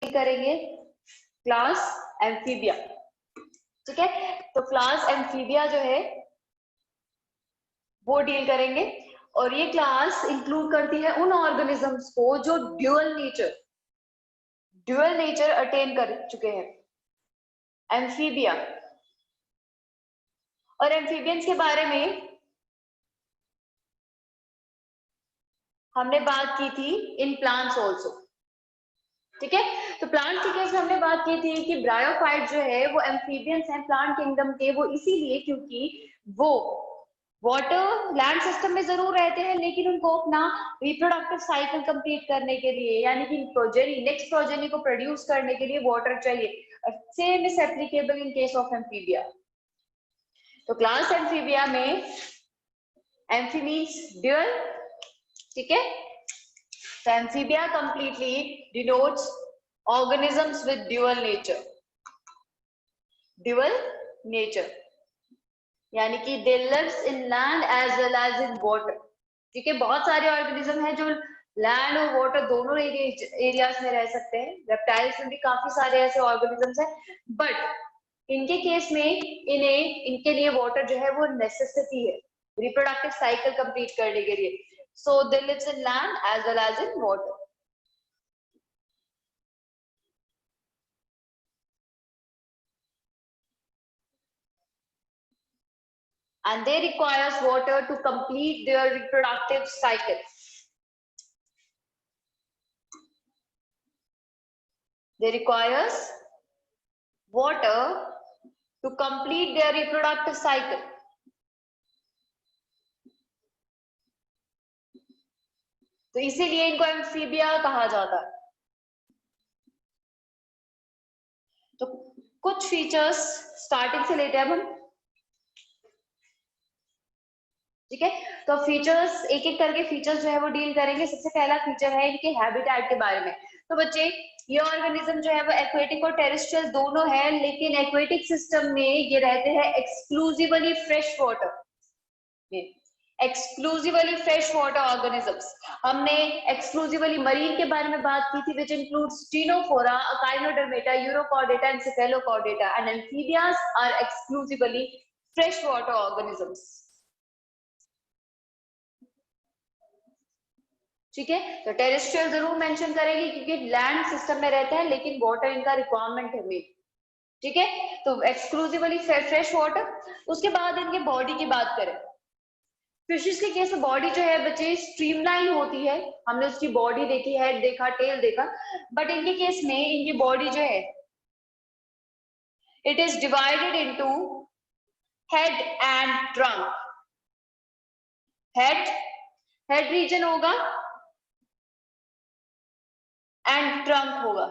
Deal करेंगे class amphibia. ठीक है, तो क्लास एम्फीबिया जो है वो डील करेंगे, और ये क्लास इंक्लूड करती है उन ऑर्गेनिजम्स को जो ड्यूअल नेचर अटेन कर चुके हैं, एम्फीबिया। और एम्फीबियंस के बारे में हमने बात की थी इन प्लांट्स ऑल्सो। ठीक है, तो प्लांट के केस में हमने बात की थी कि ब्रायोफाइट जो है वो एम्फीबियंस हैं प्लांट किंगडम के, वो इसीलिए क्योंकि वो वाटर लैंड सिस्टम में जरूर रहते हैं, लेकिन उनको अपना रिप्रोडक्टिव साइकिल कंप्लीट करने के लिए, यानी कि नेक्स्ट प्रोजेनी को प्रोड्यूस करने के लिए वाटर चाहिए। Same is applicable in case of amphibia. तो क्लास एम्फीबिया में एम्फी मीन्स ड्यूअल। ठीक है, तो amphibia completely denotes organisms with dual nature, यानी कि they lives in land as well as in water। ठीक है, बहुत सारे ऑर्गेनिज्म हैं जो लैंड और वाटर दोनों एरियाज में रह सकते हैं। रेप्टाइल्स में भी काफी सारे ऐसे ऑर्गेनिजम्स हैं, बट इनके केस में इनके लिए वाटर जो है वो नेसेसिटी है रिप्रोडक्टिव साइकिल कंप्लीट करने के लिए। So they lives in land as well as in water. And they requires water to complete their reproductive cycle. They requires water to complete their reproductive cycle. तो इसीलिए इनको amphibia कहा जाता है। तो कुछ फीचर्स स्टार्टिंग से लेते हैं अब हम। ठीक है, तो फीचर्स एक एक करके फीचर्स जो है वो डील करेंगे। सबसे पहला फीचर है इनके हैबिटेट के बारे में। तो बच्चे, ये ऑर्गेनिज्म जो है वो एक्वेटिक और टेरेस्ट्रियल दोनों है, लेकिन एक्वेटिक सिस्टम में ये रहते हैं exclusively fresh water, exclusively fresh water organisms. हमने एक्सक्लूसिवली मरीन के बारे में बात की थी, which includes ctenophora, echinodermata, urochordata and cephalochordata, and amphibians are exclusively fresh water organisms. ठीक है, तो टेरेस्ट्रियल जरूर मेंशन करेंगे क्योंकि लैंड सिस्टम में रहते हैं, लेकिन वाटर इनका रिक्वायरमेंट है मेन। ठीक है, तो एक्सक्लूसिवली फ्रेश वाटर। उसके बाद इनके बॉडी की बात करें, फिशेस के केस में बॉडी जो है बच्चे स्ट्रीमलाइन होती है। हमने उसकी बॉडी देखी, हेड देखा, टेल देखा, बट इनके केस में इनकी बॉडी जो है it is divided into head and trunk. Head region होगा एंड ट्रंक होगा।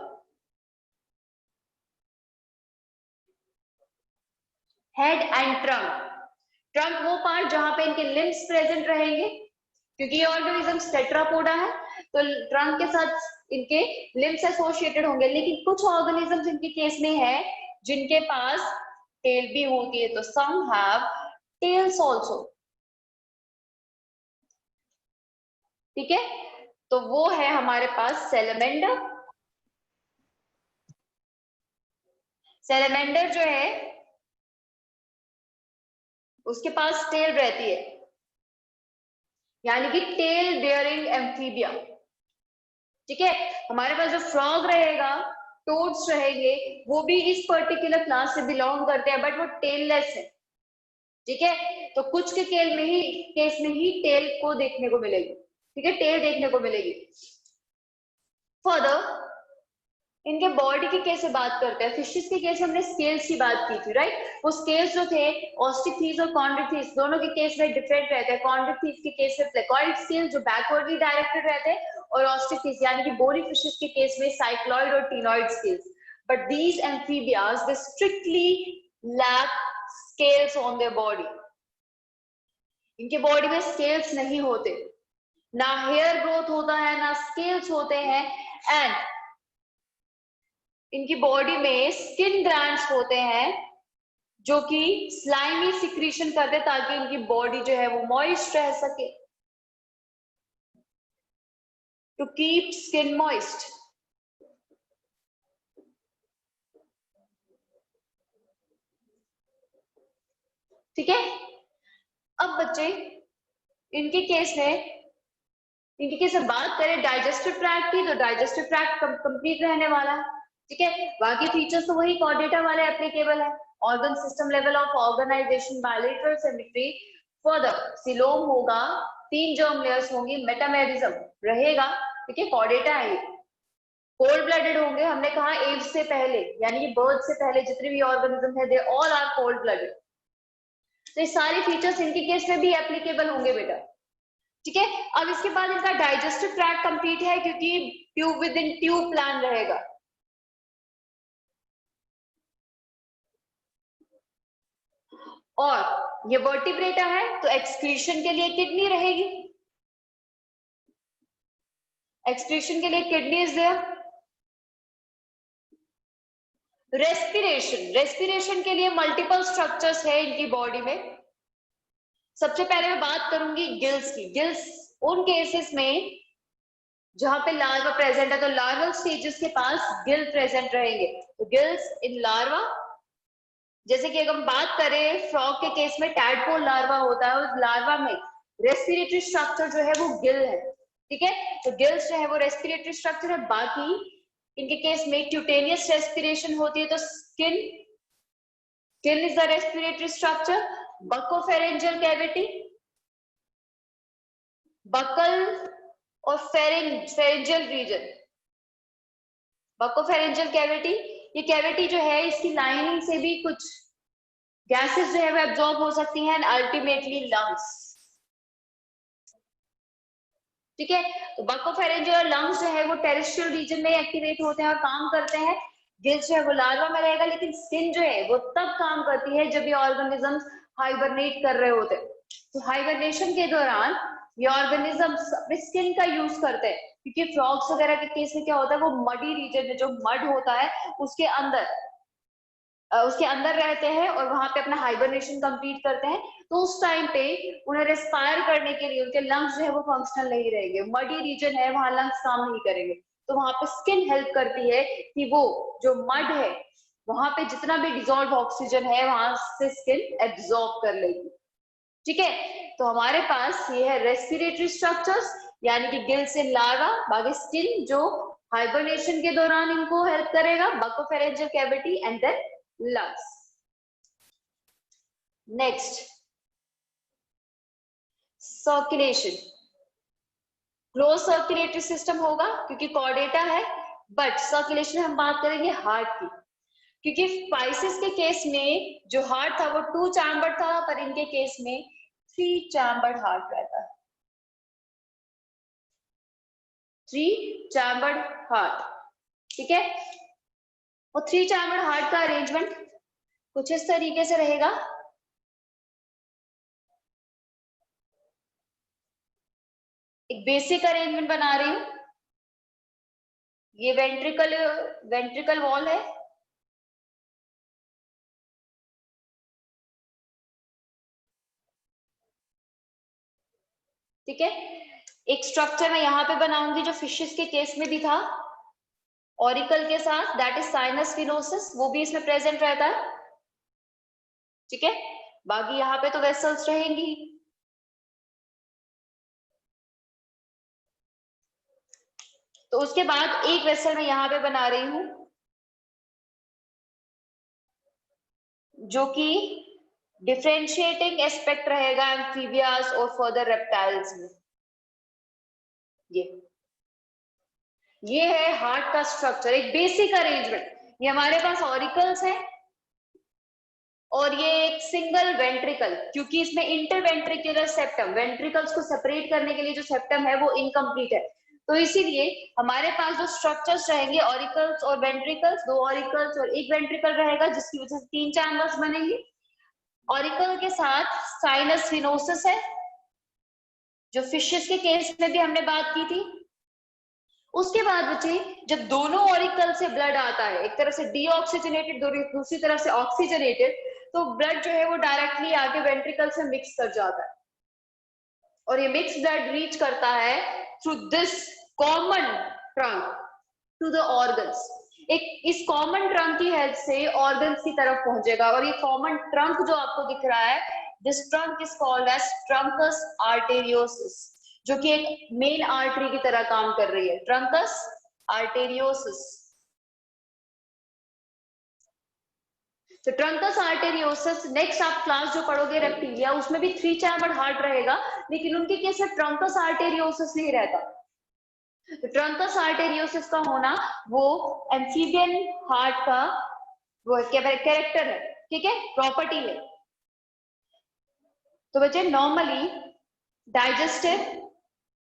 हेड एंड ट्रंक वो पार्ट जहां पे इनके लिम्स प्रेजेंट रहेंगे, क्योंकि ये ऑर्गेनिज्म टेट्रापोडा है, तो ट्रंक के साथ इनके लिम्स एसोसिएटेड होंगे। लेकिन कुछ ऑर्गेनिज्म इनके केस में है जिनके पास टेल भी होती है, तो सम हैव टेल्स आल्सो। ठीक है, तो वो है हमारे पास सैलमेंडर। सैलमेंडर जो है उसके पास टेल रहती है, यानी कि टेल बेयरिंग एम्फीबिया। ठीक है, हमारे पास जो फ्रॉग रहेगा, टोड्स रहेंगे, वो भी इस पर्टिकुलर क्लास से बिलोंग करते हैं, बट वो टेललेस है। ठीक है, तो कुछ के केस में ही टेल को देखने को मिलेगी। ठीक है, टेल देखने को मिलेगी। फर्दर इनके बॉडी की कैसे बात करते हैं। फिशेस के केस हमने स्केल्स की बात की थी, राइट। वो स्केल्स जो थे ऑस्टिकथीस और कॉन्ड्रिथीस दोनों के केस में डिफरेंट रहते हैं। कॉन्ड्रिथीस के केस में प्लेकॉइड स्केल जो बैकवर्डली डायरेक्टेड रहते हैं, और ऑस्टिकथीस यानी कि बोरी फिशेस के केस में साइक्लॉइड और ctenoid scales. But these amphibians they strictly lack scales on their body. इनके बॉडी में स्केल्स नहीं होते, ना हेयर ग्रोथ होता है, ना स्केल्स होते हैं, एंड इनकी बॉडी में स्किन ग्लैंड्स होते हैं जो कि स्लाइमी सिक्रीशन करते ताकि इनकी बॉडी जो है वो मॉइस्ट रह सके, टू कीप स्किन मॉइस्ट। ठीक है। अब बच्चे इनके केस बात करें डाइजेस्टिव ट्रैक्ट की, तो डाइजेस्टिव ट्रैक्ट कंप्लीट रहने वाला है, ठीक है। बाकी फीचर्स तो वही कॉर्डेटा वाले एप्लीकेबल है। Organ system level of organisation, bilateral symmetry, further coelom होगा, 3 जर्म लेयर्स होंगी, मेटामेरिज्म रहेगा, ठीक है। कॉर्डेटा है ये। कोल्ड ब्लडेड होंगे, हमने कहा एज से पहले, यानी कि बर्थ से पहले जितने भी ऑर्गेनिज्म है they all are cold blooded. तो ये सारे फीचर्स इनके केस में भी एप्लीकेबल होंगे बेटा, ठीक है। अब इसके बाद इनका डाइजेस्टिव ट्रैक्ट कंप्लीट है, क्योंकि tube with in tube plan रहेगा। और ये वर्टिब्रेटा है, तो एक्सक्रीशन के लिए किडनी रहेगी, एक्सक्रीशन के लिए किडनी इज देयर। रेस्पिरेशन के लिए मल्टीपल स्ट्रक्चर्स है इनकी बॉडी में। सबसे पहले मैं बात करूंगी गिल्स की। गिल्स उन केसेस में जहां पे लार्वा प्रेजेंट है, तो लार्वल स्टेजेस के पास गिल प्रेजेंट रहेंगे। तो गिल्स इन लार्वा, जैसे कि अगर हम बात करें फ्रॉग के केस में टैडपोल लार्वा होता है, उस लार्वा में रेस्पिरेटरी स्ट्रक्चर जो है वो गिल है, ठीक है। तो गिल्स जो है वो रेस्पिरेटरी स्ट्रक्चर है। बाकी इनके केस में क्यूटेनियस रेस्पिरेशन होती है, तो skin is the respiratory structure. Buccopharyngeal cavity, buccal और फेरेंजियल रीजन, बकोफेरेंजियल कैविटी, ये कैविटी जो है इसकी लाइनिंग से भी कुछ गैसेस जो है वो एब्जॉर्ब हो सकती हैं, अल्टीमेटली लंग्स, ठीक है। तो बकोफेरेंजियल और लंग्स जो है वो टेरेस्ट्रियल रीजन में एक्टिवेट होते हैं और काम करते हैं। गिल्स जो है वो लार्वा में रहेगा, लेकिन स्किन जो है वो तब काम करती है जब ये ऑर्गेनिजम्स हाइबरनेट कर रहे होते हैं। तो हाइबरनेशन के दौरान ये ऑर्गेनिजम्स अपने स्किन का यूज करते हैं, क्योंकि फ्रॉग्स वगैरह के केस में क्या होता है, वो मडी रीजन में जो मड होता है उसके अंदर रहते हैं और वहां पे अपना हाइबरनेशन कंप्लीट करते हैं। तो उस टाइम पे उन्हें रेस्पायर करने के लिए उनके लंग्स जो है वो फंक्शनल नहीं रहेंगे, मडी रीजन है वहां लंग्स काम नहीं करेंगे। तो वहां पे स्किन हेल्प करती है कि वो जो मड है वहां पे जितना भी डिजोल्व ऑक्सीजन है वहां से स्किन एब्जॉर्ब कर लेगी, ठीक है। तो हमारे पास ये है रेस्पिरेटरी स्ट्रक्चर्स, यानी कि गिल्स इन लार्वा, बाकी स्किन जो हाइबरनेशन के दौरान इनको हेल्प करेगा, buccopharyngeal cavity and then lungs. Next circulation, close circulatory system होगा क्योंकि कॉर्डेटा है, बट सर्कुलेशन हम बात करेंगे हार्ट की, क्योंकि स्पाइसेस के केस में जो हार्ट था वो 2 चैम्बर था, पर इनके केस में 3 चैम्बर्ड हार्ट रहता है, 3 चैम्बर्ड हार्ट, ठीक है। और 3 चैम्बर्ड हार्ट का अरेंजमेंट कुछ इस तरीके से रहेगा। एक बेसिक अरेंजमेंट बना रही हूं, ये वेंट्रिकल वॉल है, ठीक है। एक स्ट्रक्चर मैं यहां पे बनाऊंगी जो फिशेस के केस में भी था, ऑरिकल के साथ, दैट इज साइनस फिनोसिस, वो भी इसमें प्रेजेंट रहता है, ठीक है। बाकी यहाँ पे तो वेसल्स रहेंगी। तो उसके बाद एक वेसल मैं यहाँ पे बना रही हूं जो कि डिफरेंशिएटिंग एस्पेक्ट रहेगा एम्फीबियास और फर्दर रेप्टाइल्स में। ये है हार्ट का स्ट्रक्चर, एक बेसिक अरेंजमेंट। ये हमारे पास ऑरिकल्स है और ये एक सिंगल वेंट्रिकल, क्योंकि इसमें इंटरवेंट्रिकुलर सेप्टम, वेंट्रिकल्स को सेपरेट करने के लिए जो सेप्टम है वो इनकम्प्लीट है, तो इसीलिए हमारे पास जो स्ट्रक्चर्स रहेंगे ऑरिकल्स और वेंट्रिकल्स, 2 ऑरिकल्स और 1 वेंट्रिकल रहेगा, जिसकी वजह से 3 चैम्बर्स बनेंगे। ऑरिकल के साथ साइनस फिनोसिस है, जो फिशेस के केस में भी हमने बात की थी। उसके बाद बच्चे जब दोनों ऑरिकल से ब्लड आता है, एक तरफ से डीऑक्सीजनेटेड, दूसरी तरफ से ऑक्सीजनेटेड, तो ब्लड जो है वो डायरेक्टली आके वेंट्रिकल से मिक्स कर जाता है और ये मिक्स ब्लड रीच करता है through this common trunk to the organs. एक इस कॉमन ट्रंक की हेल्प से ऑर्गन्स की तरफ पहुंचेगा, और ये कॉमन ट्रंक जो आपको दिख रहा है this trunk is called as truncus arteriosus, जो कि एक मेन आर्टरी की तरह काम कर रही है, ट्रंकस आर्टेरियोसिस। तो ट्रंकस आर्टेरियोसिस, नेक्स्ट आप क्लास जो पढ़ोगे रेप्टिलिया, उसमें भी 3 चैम्बर्ड हार्ट रहेगा, लेकिन उनके केस में ट्रंकस आर्टेरियोसिस नहीं रहता। तो ट्रंकस आर्टेरियोसिस का होना वो एम्फीबियन हार्ट का वो कैरेक्टर है, ठीक है, प्रॉपर्टी है। तो बच्चे नॉर्मली डाइजेस्टिव,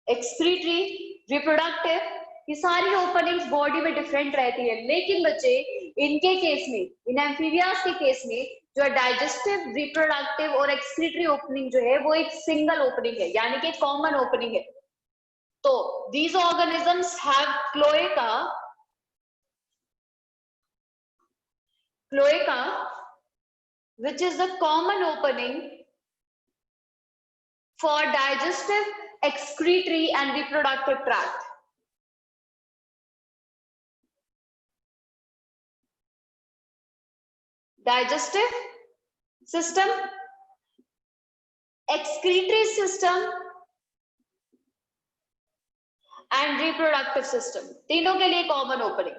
एक्सक्रीटरी, रिप्रोडक्टिव, ये सारी ओपनिंग्स बॉडी में डिफरेंट रहती है, लेकिन बच्चे इनके केस में, इन एम्फीबियास के केस में जो डाइजेस्टिव, रिप्रोडक्टिव और एक्सक्रीटरी ओपनिंग जो है वो एक सिंगल ओपनिंग है, यानी कि कॉमन ओपनिंग है। तो these organisms have cloaca which is the common opening for digestive, excretory and reproductive tract. Digestive system, excretory system and reproductive system, तीनों के लिए कॉमन ओपनिंग।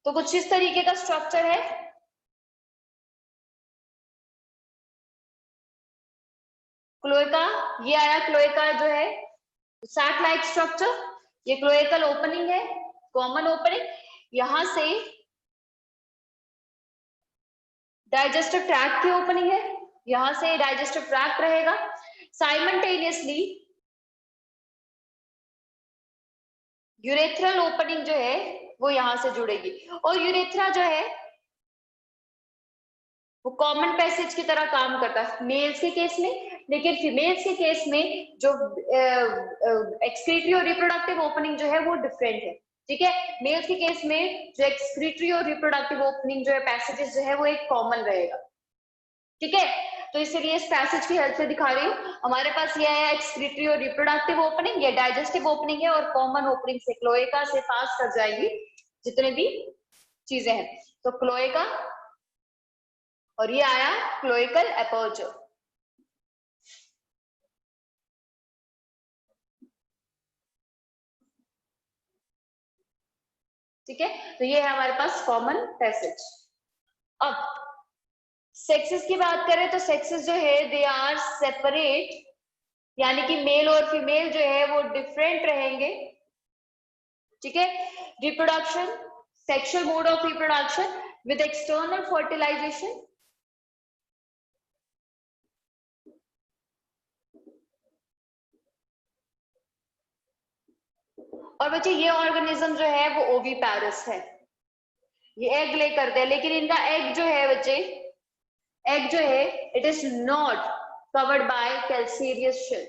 तो कुछ इस तरीके का स्ट्रक्चर है। क्लोएका, ये आया क्लोएका जो है सैक लाइक स्ट्रक्चर, ये क्लोएकल ओपनिंग है, कॉमन ओपनिंग। यहां से डाइजेस्टिव ट्रैक्ट की ओपनिंग है, यहां से डाइजेस्टिव ट्रैक्ट रहेगा। साइमल्टेनियसली यूरेथ्रल ओपनिंग जो है वो यहां से जुड़ेगी, और यूरेथ्रा जो है वो कॉमन पैसेज की तरह काम करता है मेल्स के केस में, लेकिन फीमेल्स के केस में जो एक्सक्रीटरी और रिप्रोडक्टिव ओपनिंग जो है वो डिफरेंट है, ठीक है। मेल्स के केस में जो एक्सक्रीटरी और रिप्रोडक्टिव ओपनिंग जो है पैसेजेस जो है वो एक कॉमन रहेगा, ठीक है। तो इसलिए इस पैसेज की हेल्प से दिखा रही हूँ। हमारे पास ये है एक्सक्रीटरी और रिप्रोडक्टिव ओपनिंग, ये डाइजेस्टिव ओपनिंग है, और कॉमन ओपनिंग से क्लोएका से पास कर जाएंगी जितने भी चीजें हैं। तो क्लोएका, और ये आया क्लोइकल एपर्चर। ठीक है, तो ये है हमारे पास कॉमन पैसेज। अब सेक्सेस की बात करें तो सेक्सेस जो है दे आर सेपरेट, यानी कि मेल और फीमेल जो है वो डिफरेंट रहेंगे, ठीक है। Reproduction, sexual mode of reproduction with external fertilisation, और बच्चे ये ऑर्गेनिज्म जो है वो ओविपैरस है, ये एग ले करते हैं, लेकिन इनका एग जो है बच्चे, एग जो है it is not covered by calcareous shell,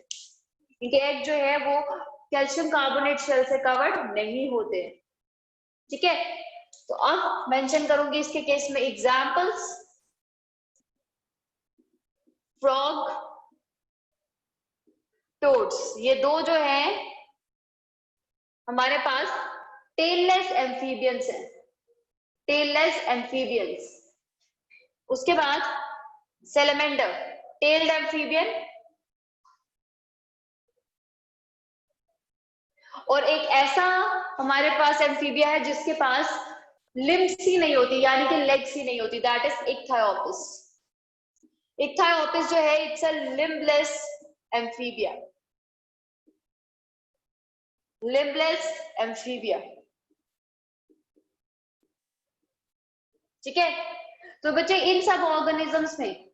इनके एग जो है वो कैल्शियम कार्बोनेट शेल से कवर्ड नहीं होते हैं, ठीक है। तो अब मेंशन करूंगी इसके केस में एग्जांपल्स, फ्रॉग, टोड्स, ये दो जो है हमारे पास टेललेस एम्फीबियंस हैं, टेललेस एम्फीबियंस। उसके बाद सेलेमेंडर, टेल्ड एम्फीबियन, और एक ऐसा हमारे पास एम्फीबिया है जिसके पास लिम्स ही नहीं होती, यानी कि लेग्स ही नहीं होती, दैट इज इक्थायोपिस। इक्थायोपिस जो है it's a limbless amphibia, limbless amphibia, ठीक है। तो बच्चे इन सब ऑर्गेनिजम्स में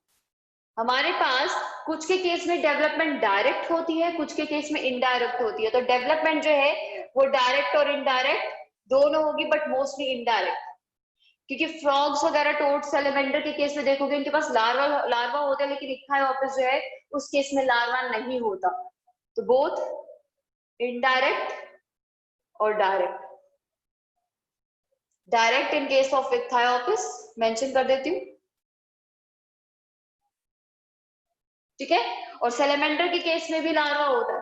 हमारे पास कुछ के केस में डेवलपमेंट डायरेक्ट होती है, कुछ के केस में इनडायरेक्ट होती है। तो डेवलपमेंट जो है वो डायरेक्ट और इनडायरेक्ट दोनों होगी, बट मोस्टली इनडायरेक्ट, क्योंकि फ्रॉग्स वगैरह, टोड, सैलेमेंडर के केस में देखोगे इनके पास लार्वा होता है, लेकिन इक्थायोपिस जो है उस केस में लार्वा नहीं होता। तो बोथ इनडायरेक्ट और direct. Direct in case of Ichthyophis mention कर देती हूँ, ठीक है। और सैलेमेंडर के केस में भी लार्वा होता है,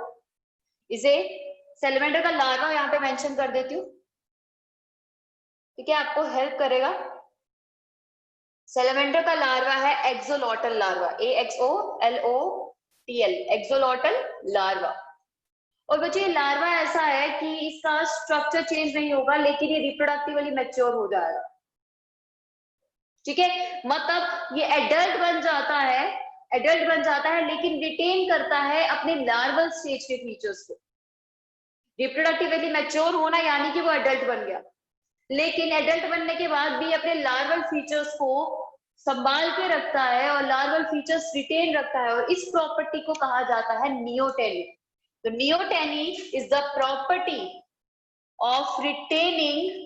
इसे सैलेमेंडर का लार्वा यहाँ पे मेंशन कर देती हूँ। ठीक है, आपको हेल्प करेगा। सैलमेंडर का लार्वा है axolotl larva, AXOLOTL, axolotl larva. और बच्चे ये लार्वा ऐसा है कि इसका स्ट्रक्चर चेंज नहीं होगा, लेकिन ये रिप्रोडक्टिवली मैच्योर हो जाएगा। ठीक है, मतलब ये एडल्ट बन जाता है, लेकिन रिटेन करता है अपने लार्वल स्टेज के फीचर्स को। रिप्रोडक्टिवली मैच्योर होना यानी कि वो एडल्ट बन गया, लेकिन एडल्ट बनने के बाद भी अपने लार्वल फीचर्स को संभाल के रखता है और लार्वल फीचर्स रिटेन रखता है, और इस प्रॉपर्टी को कहा जाता है नियोटेनी। तो neoteny is the property of retaining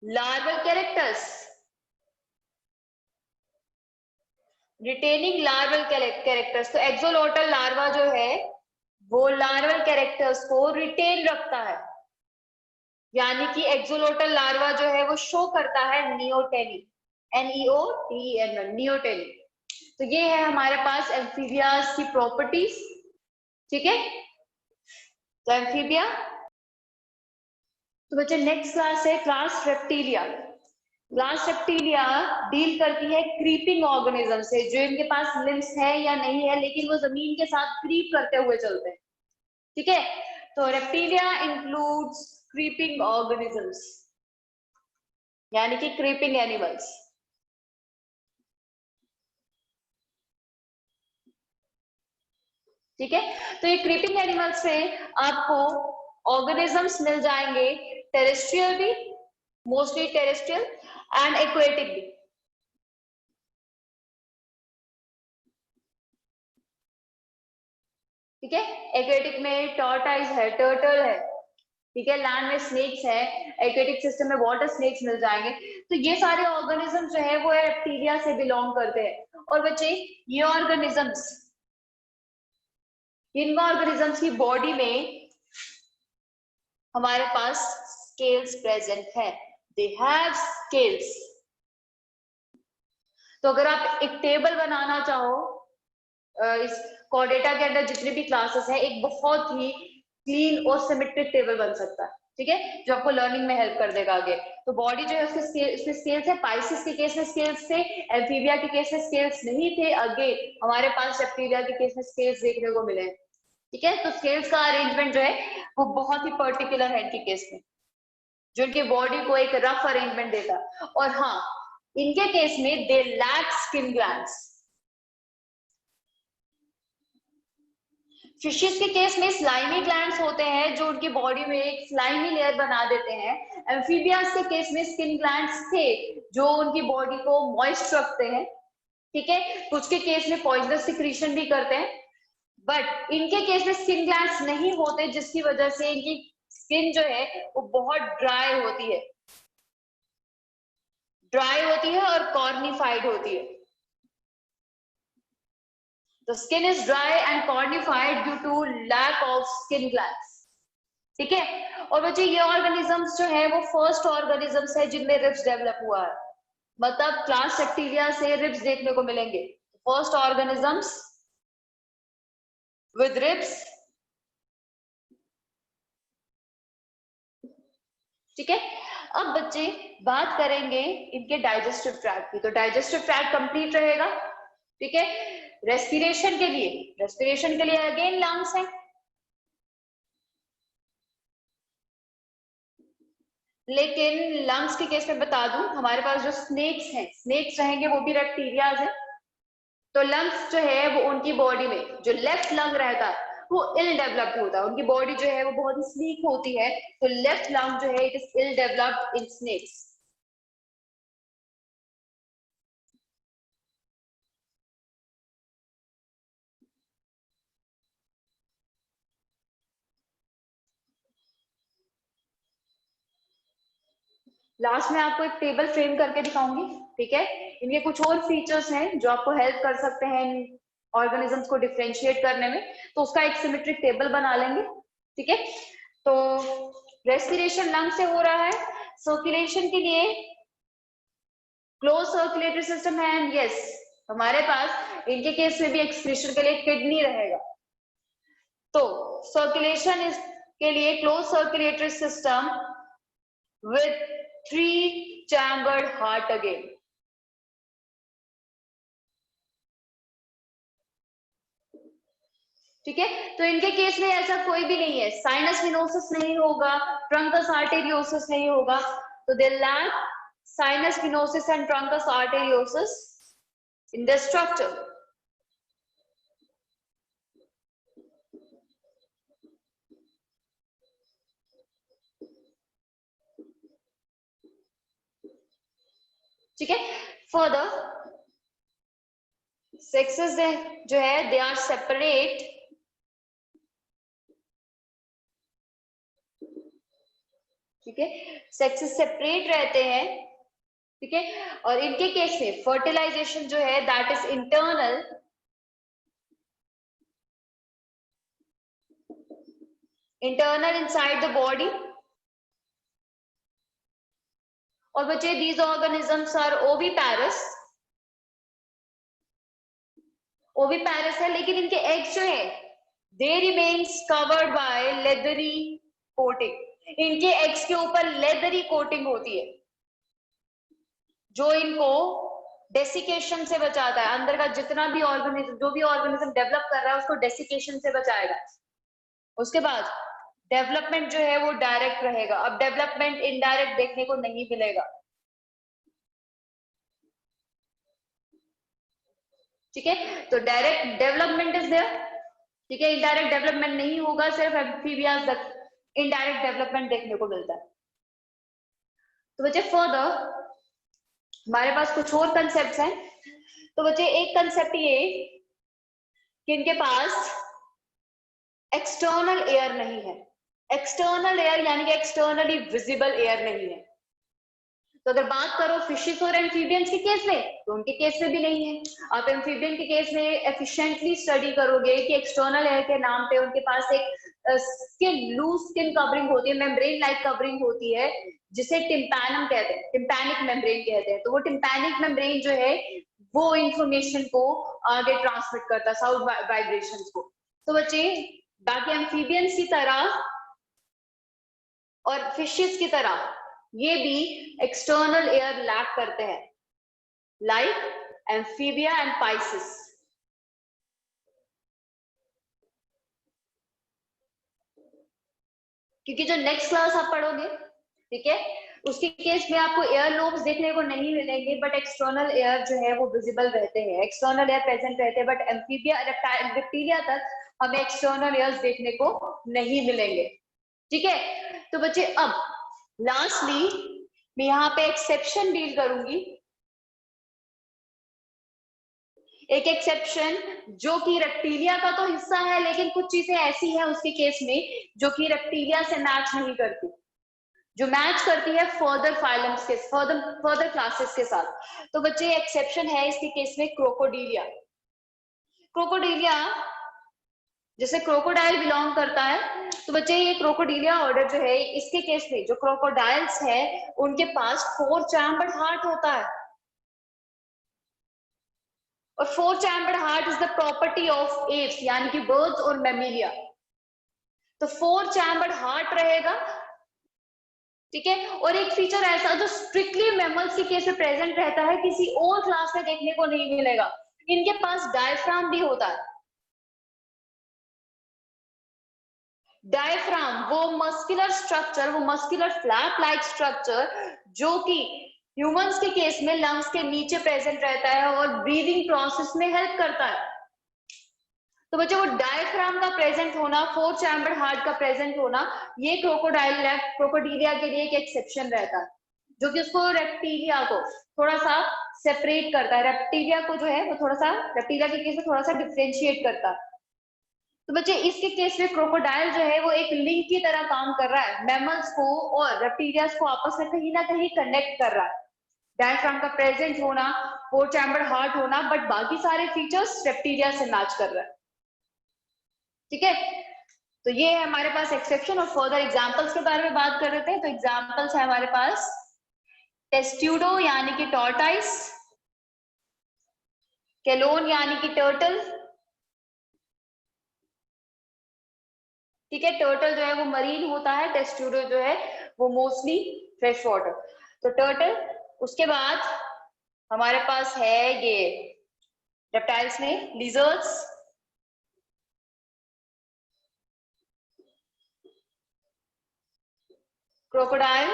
larval characters, retaining larval characters. तो एक्सोलॉटल लार्वा जो है वो लार्वल कैरेक्टर्स को रिटेन रखता है, यानी कि एक्सोलॉटल लार्वा जो है वो शो करता है नियोटेनी, NEOTEN, नियोटेनी। तो ये है हमारे पास एम्फीबियास की प्रॉपर्टीज। ठीक है, तो एम्फीबिया। तो बच्चे नेक्स्ट क्लास है class reptilia. Class reptilia deal करती है क्रीपिंग ऑर्गेनिज्म से, जो इनके पास लिम्स है या नहीं है, लेकिन वो जमीन के साथ क्रीप करते हुए चलते हैं। ठीक है, तो रेप्टिलिया इंक्लूड्स क्रीपिंग ऑर्गेनिजम्स, यानी कि क्रीपिंग एनिमल्स। ठीक है, तो ये क्रीपिंग एनिमल्स में आपको ऑर्गेनिजम्स मिल जाएंगे, टेरेस्ट्रियल भी, मोस्टली टेरेस्ट्रियल, एंड एक्वेटिक भी। ठीक है, एक्वेटिक में टॉर्टाइज है, टर्टल है। ठीक है, लैंड में स्नेक्स है, एक्वेटिक सिस्टम में वाटर स्नेक्स मिल जाएंगे। तो ये सारे ऑर्गेनिज्म जो है वो रेप्टिलिया से बिलोंग करते हैं। और बच्चे ये ऑर्गेनिजम्स, इन ऑर्गेनिजम्स की बॉडी में हमारे पास स्केल्स प्रेजेंट है, दे हैव स्केल्स। तो अगर आप एक टेबल बनाना चाहो, इस कोर्डेटा के अंदर जितने भी क्लासेस हैं, एक बहुत ही क्लीन और सिमेट्रिक टेबल बन सकता है। ठीक है, जो आपको लर्निंग में हेल्प कर देगा आगे। तो बॉडी जो है उसके स्केल्स है, पाइसिस के केस में स्केल्स थे, एम्फीबिया के केस में स्केल्स नहीं थे, आगे हमारे पास रेप्टिलिया के केस में स्केल्स देखने को मिले। ठीक है, तो स्केल्स का अरेंजमेंट जो है वो बहुत ही पर्टिकुलर है इनके केस में, जो इनके बॉडी को एक रफ अरेंजमेंट देता। और हाँ, इनके केस में they lack skin glands. Fishes के केस में स्लाइमी ग्लैंड्स होते हैं, जो उनकी बॉडी में एक स्लाइमी लेयर बना देते हैं। एम्फीबियास के केस में स्किन ग्लैंड्स थे, जो उनकी बॉडी को मॉइस्ट रखते हैं। ठीक है, कुछ के केस में पॉइजनस सिक्रीशन भी करते हैं, बट इनके केस में स्किन ग्लैंड्स नहीं होते, जिसकी वजह से इनकी स्किन जो है वो बहुत ड्राई होती है, और कॉर्निफाइड होती है। The skin is dry and cornified due to lack of skin glands. ठीक है, और बच्चे ये ऑर्गेनिजम्स जो है वो फर्स्ट ऑर्गेनिजम्स है जिनमें रिब्स डेवलप हुआ है, मतलब क्लास रेप्टिलिया से रिब्स देखने को मिलेंगे। First organisms with ribs. ठीक है, अब बच्चे बात करेंगे इनके डाइजेस्टिव ट्रैक्ट की। तो डाइजेस्टिव ट्रैक्ट कंप्लीट रहेगा। ठीक है, रेस्पिरेशन के लिए अगेन लंग्स है, लेकिन लंग्स के केस में बता दूं, हमारे पास जो स्नेक्स रहेंगे वो भी रेप्टिलियाज है। तो लंग्स जो है वो उनकी बॉडी में जो लेफ्ट लंग रहता है वो इल डेवलप्ड होता है, उनकी बॉडी जो है वो बहुत ही स्लीक होती है। तो लेफ्ट लंग जो है it is ill developed in snakes. Last में आपको एक टेबल फ्रेम करके दिखाऊंगी। ठीक है, इनके कुछ और फीचर्स हैं जो आपको हेल्प कर सकते हैं इन ऑर्गेनिजम्स को डिफरेंशिएट करने में, तो उसका एक सिमेट्रिक टेबल बना लेंगे। ठीक है, तो रेस्पिरेशन लंग से हो रहा है, सर्कुलेशन के लिए क्लोज सर्कुलेटरी सिस्टम है, एंड यस हमारे पास इनके केस में भी एक्सक्रीशन के लिए किडनी रहेगा। तो सर्कुलेशन के लिए close circulatory system with 3-chambered heart again. ठीक है, तो इनके केस में ऐसा कोई भी नहीं है, साइनस विनोसिस नहीं होगा, ट्रंकस आर्टेरियोसिस नहीं होगा, तो they lack sinus venosus and truncus arteriosus in the structure. ठीक है, further sexes जो है they are separate, ठीक है, sexes separate रहते हैं, ठीक है, और इनके केस में फर्टिलाइजेशन जो है that is internal, inside the body, और बच्चे these organisms are oviparous, oviparous है, लेकिन इनके एग्स जो है they remains covered by leathery coating, इनके एग्स के ऊपर लेदरी कोटिंग होती है जो इनको डेसिकेशन से बचाता है, अंदर का जितना भी ऑर्गेनिज्म, जो भी ऑर्गेनिज्म डेवलप कर रहा है उसको डेसिकेशन से बचाएगा। उसके बाद डेवलपमेंट जो है वो डायरेक्ट रहेगा, अब डेवलपमेंट इनडायरेक्ट देखने को नहीं मिलेगा, ठीक है, तो डायरेक्ट डेवलपमेंट इज देयर, ठीक है, इनडायरेक्ट डेवलपमेंट नहीं होगा, सिर्फ एम्फीबियाज तक इनडायरेक्ट डेवलपमेंट देखने को मिलता है। तो बच्चे फर्दर हमारे पास कुछ और कंसेप्ट हैं, तो बच्चे एक कंसेप्ट ये कि इनके पास एक्सटर्नल एयर नहीं है, एक्सटर्नल एयर यानी कि एक्सटर्नली विजिबल एयर नहीं है। तो अगर बात करो फिशेस और एम्फीबियंस के केस में, तो उनके केस में भी नहीं है। आप एम्फीबियन के केस में एफिशिएंटली स्टडी करोगे कि एक्सटर्नल एयर के नाम पे उनके पास एक स्किन, लूज स्किन कवरिंग होती है, मेम्ब्रेन लाइक कवरिंग होती है, जिसे टिम्पैनम कहते हैं, टिम्पैनिक मेम्ब्रेन कहते हैं। तो वो टिम्पैनिक मेम्ब्रेन जो है वो इंफॉर्मेशन को आगे ट्रांसमिट करता है, साउंड वाइब्रेशंस को। तो बच्चे बाकी एम्फीबियंस की तरह और फिशेस की तरह ये भी एक्सटर्नल एयर लैक करते हैं, लाइक एम्फीबिया एंड पाइसिस। क्योंकि जो नेक्स्ट क्लास आप पढ़ोगे, ठीक है, उसके केस में आपको एयर लोब्स देखने को नहीं मिलेंगे, बट एक्सटर्नल एयर जो है वो विजिबल रहते हैं, एक्सटर्नल एयर प्रेजेंट रहते हैं, बट एम्फीबिया रेप्टिलिया तक हमें एक्सटर्नल एयर देखने को नहीं मिलेंगे, ठीक है। तो बच्चे अब लास्टली मैं यहाँ पे एक्सेप्शन डील करूंगी, एक एक्सेप्शन जो कि रेप्टिलिया का तो हिस्सा है, लेकिन कुछ चीजें ऐसी हैं उसके केस में जो कि रेप्टिलिया से मैच नहीं करती, जो मैच करती है फर्दर फाइलम्स के, फर्दर क्लासेस के साथ। तो बच्चे एक्सेप्शन है इसके केस में क्रोकोडीलिया। क्रोकोडीलिया जैसे क्रोकोडाइल बिलोंग करता है, तो बच्चे ये क्रोकोडीलिया ऑर्डर जो है इसके केस में जो क्रोकोडाइल्स है उनके पास 4 चैम्बर्ड हार्ट होता है, और 4 chambered heart is the property of apps यानी कि बर्ड्स और मैमिलिया। तो 4 चैम्बर्ड हार्ट रहेगा, ठीक है, और एक फीचर ऐसा जो स्ट्रिक्टली मैमल्स के केस में प्रेजेंट रहता है, किसी और क्लास में देखने को नहीं मिलेगा, इनके पास डायफ्राम भी होता है। डायफ्राम वो मस्कुलर स्ट्रक्चर, वो मस्कुलर फ्लैप लाइक स्ट्रक्चर जो कि ह्यूमंस के केस में लंग्स के नीचे प्रेजेंट रहता है और ब्रीदिंग प्रोसेस में हेल्प करता है। तो बच्चों वो डायफ्राम का प्रेजेंट होना, 4 चैम्बर्ड हार्ट का प्रेजेंट होना, ये क्रोकोडीलिया के लिए एक एक्सेप्शन रहता है, जो कि उसको रेप्टिलिया को थोड़ा सा सेपरेट करता है, रेप्टिलिया को जो है वो थोड़ा सा रेप्टिलिया के केस में थोड़ा सा डिफरेंशिएट करता है। तो बच्चे इसके केस में क्रोकोडाइल जो है वो एक लिंक की तरह काम कर रहा है, मैमल्स को और रेप्टिलियास को आपस में कहीं ना कहीं कनेक्ट कर रहा है। डायफ्राम का प्रेजेंट होना, 4 चैम्बर्ड हार्ट होना, बट बाकी सारे फीचर्स रेप्टिलिया से मैच कर रहा है, ठीक है। तो ये है हमारे पास एक्सेप्शन, और फर्दर एग्जांपल्स के बारे में बात कर रहे थे। तो एग्जांपल्स है हमारे पास टेस्ट्यूडो यानी कि टॉर्टाइस, केलोन यानी कि टर्टल, ठीक है, टर्टल जो है वो मरीन होता है, टेस्ट्यूडो जो है वो मोस्टली फ्रेश वाटर। तो टर्टल, उसके बाद हमारे पास है ये रेप्टाइल्स में लिजर्ड्स, क्रोकोडाइल,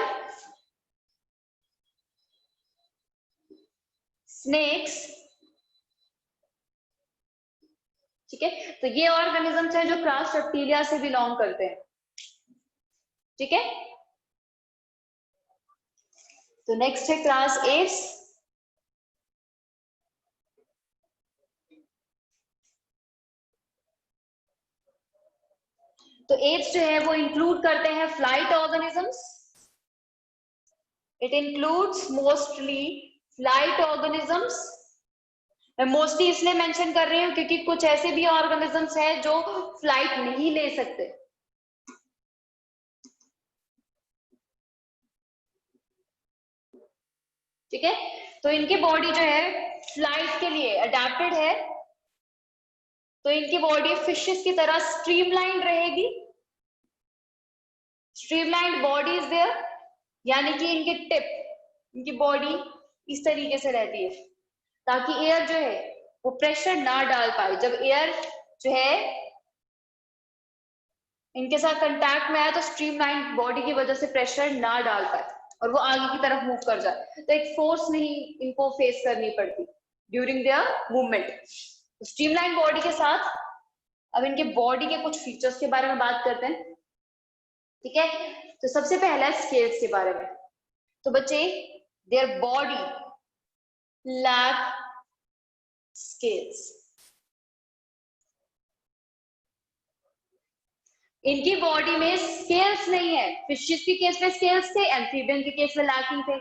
स्नेक्स, ठीक है। तो ये ऑर्गेनिजम्स है जो क्लास रेप्टिलिया से बिलोंग करते हैं, ठीक है। तो नेक्स्ट है क्लास एप्स। तो एप्स जो है वो इंक्लूड करते हैं flight organisms, it includes mostly flight organisms. मैं मोस्टली इसलिए मेंशन कर रही हूँ क्योंकि कुछ ऐसे भी ऑर्गेनिजम्स हैं जो फ्लाइट नहीं ले सकते, ठीक है। तो इनकी बॉडी जो है फ्लाइट के लिए अडेप्टेड है, तो इनकी बॉडी फिशेस की तरह स्ट्रीमलाइन रहेगी, स्ट्रीमलाइन बॉडी इज देयर, यानी कि इनके टिप, इनकी बॉडी इस तरीके से रहती है ताकि एयर जो है वो प्रेशर ना डाल पाए। जब एयर जो है इनके साथ कांटेक्ट में आए तो स्ट्रीमलाइन बॉडी की वजह से प्रेशर ना डाल पाए और वो आगे की तरफ मूव कर जाए, तो एक फोर्स नहीं इनको फेस करनी पड़ती during their movement. Streamline body के साथ अब इनके बॉडी के कुछ फीचर्स के बारे में बात करते हैं, ठीक है। तो सबसे पहला स्केल्स के बारे में। तो बच्चे, देयर बॉडी लैक स्केल्स, इनकी बॉडी में स्केल्स नहीं है। फिशेस के केस में स्केल्स थे, एम्फीबियन के केस में लैकिंग थे,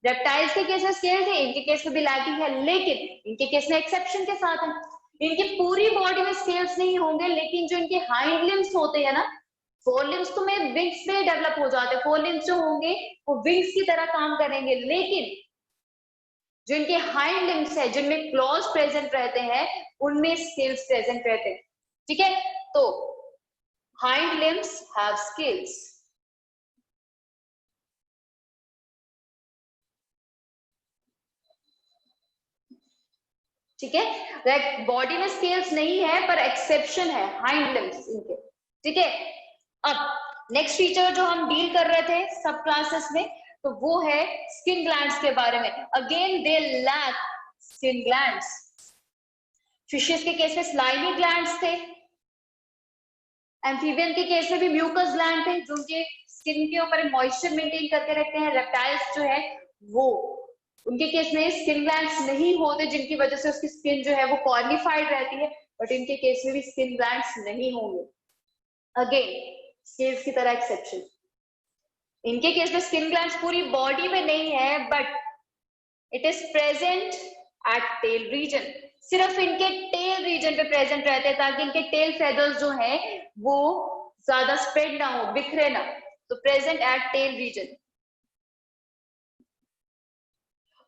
रेप्टाइल्स के केस में स्केल थे, इनके केस में भी लैकिंग है, लेकिन इनके केस में एक्सेप्शन के साथ है। इनकी पूरी बॉडी में स्केल्स नहीं होंगे, लेकिन जो इनके हाइंड लिम्स होते हैं ना, फोर लिम्स तो में विंग्स में डेवलप हो जाते हैं, फोर लिम्स जो होंगे वो विंग्स की तरह काम करेंगे, लेकिन जो इनके हाइंड लिम्स है जिनमें क्लॉज प्रेजेंट रहते हैं उनमें स्केल्स प्रेजेंट रहते हैं, ठीक है। तो hind limbs have scales, ठीक है। बॉडी में स्केल्स नहीं है पर एक्सेप्शन है हाइंड लिम्स इनके, ठीक है। अब नेक्स्ट फीचर जो हम डील कर रहे थे सब क्लासेस में, तो वो है स्किन ग्लैंड्स के बारे में। Again they lack skin glands. Fishes के केस में स्लाइमी ग्लैंड्स थे, एम्फीबियन के केस में भी म्यूकस ग्लैंड थे जो उनके स्किन के ऊपर मॉइस्चर मेंटेन करके रखते हैं। रेप्टाइल्स जो है वो, उनके केस में स्किन ग्लैंड्स नहीं होते जिनकी वजह से उसकी स्किन जो है वो कॉर्निफाइड रहती है, बट इनके केस में भी स्किन ग्लैंड्स नहीं होंगे। अगेन स्केल्स की तरह एक्सेप्शन, इनके केस में स्किन ग्लैंड्स पूरी बॉडी में नहीं है but it is present at tail region, सिर्फ इनके टेल रीजन पे प्रेजेंट रहते हैं ताकि इनके टेल फेदर्स जो है वो ज्यादा स्प्रेड ना हो, बिखरे ना, तो प्रेजेंट एट टेल रीजन।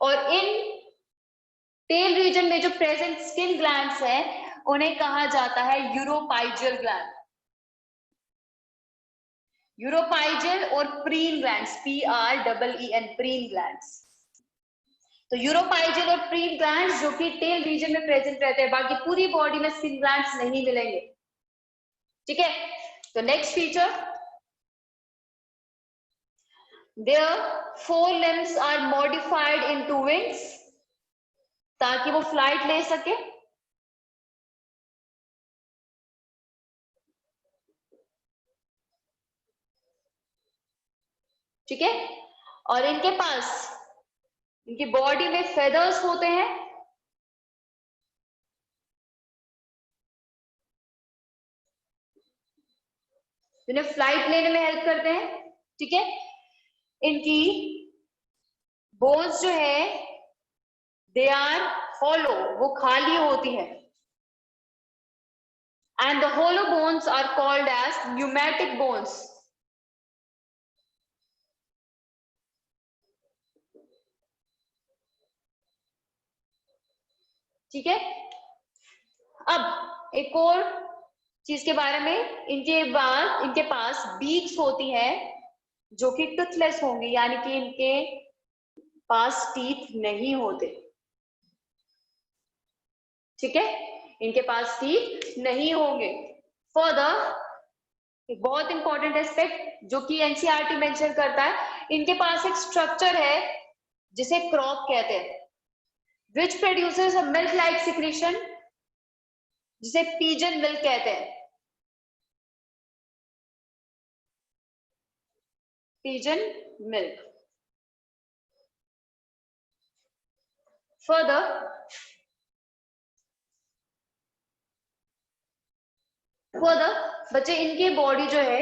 और इन टेल रीजन में जो प्रेजेंट स्किन ग्लैंड्स है उन्हें कहा जाता है यूरोपाइजल ग्लैंड, यूरोपाइजल और preen glands, PREEN, preen glands. तो यूरोपाइजल और प्रीन ग्लैंड्स जो कि टेल रीजन में प्रेजेंट रहते हैं, बाकी पूरी बॉडी में स्किन ग्लैंड्स नहीं मिलेंगे, ठीक है। तो next feature, their forelimbs are modified into wings, ताकि वो फ्लाइट ले सके, ठीक है। और इनके पास इनकी बॉडी में फेदर्स होते हैं, जिन्हें फ्लाइट लेने में हेल्प करते हैं, ठीक है। इनकी बोन्स जो है दे आर हॉलो, वो खाली होती है, and the hollow bones are called as pneumatic bones, ठीक है। अब एक और चीज के बारे में, इनके पास बीक्स होती है, जो कि टूथलेस होंगे, यानी कि इनके पास टीथ नहीं होते। ठीक है, इनके पास टीथ नहीं होंगे। फर्दर एक बहुत इंपॉर्टेंट एस्पेक्ट जो कि एनसीईआरटी मेंशन करता है, इनके पास एक स्ट्रक्चर है जिसे क्रॉप कहते हैं, which produces a milk like secretion, जिसे पिजन मिल्क कहते हैं। Pigeon milk. फर्दर बच्चे इनकी बॉडी जो है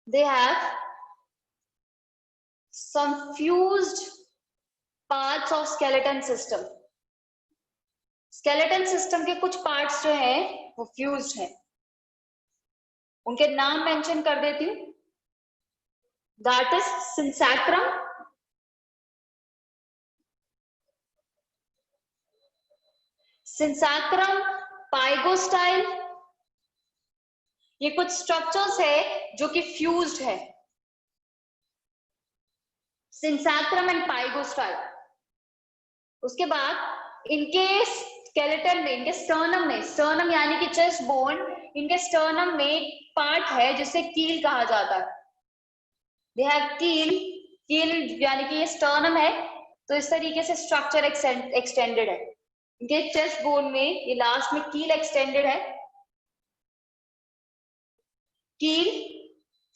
they have some fused parts of skeleton system। skeleton system के कुछ parts जो है वो fused है, उनके नाम मेंशन कर देती हूँ। that is synsacrum, pygostyle। ये कुछ स्ट्रक्चर्स है जो कि फ्यूज्ड है, सिंसैक्रम एंड पाइगोस्टाइल। उसके बाद इनके स्केलेटन में, इनके स्टर्नम में, स्टर्नम यानी कि चेस्ट बोन, इनके स्टर्नम में पार्ट है जिसे कील कहा जाता है। दे हैव कील, कील यानी कि ये स्टर्नम है, तो इस तरीके से स्ट्रक्चर एक्सटेंडेड है। इनके चेस्ट बोन में ये लास्ट में कील एक्सटेंडेड है। कील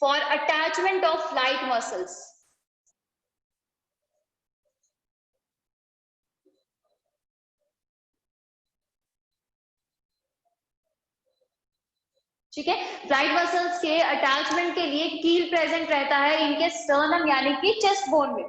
for attachment of light muscles. ठीक है, फ्लाइट मसल्स के अटैचमेंट के लिए कील प्रेजेंट रहता है इनके स्टर्नम यानी कि चेस्ट बोन में।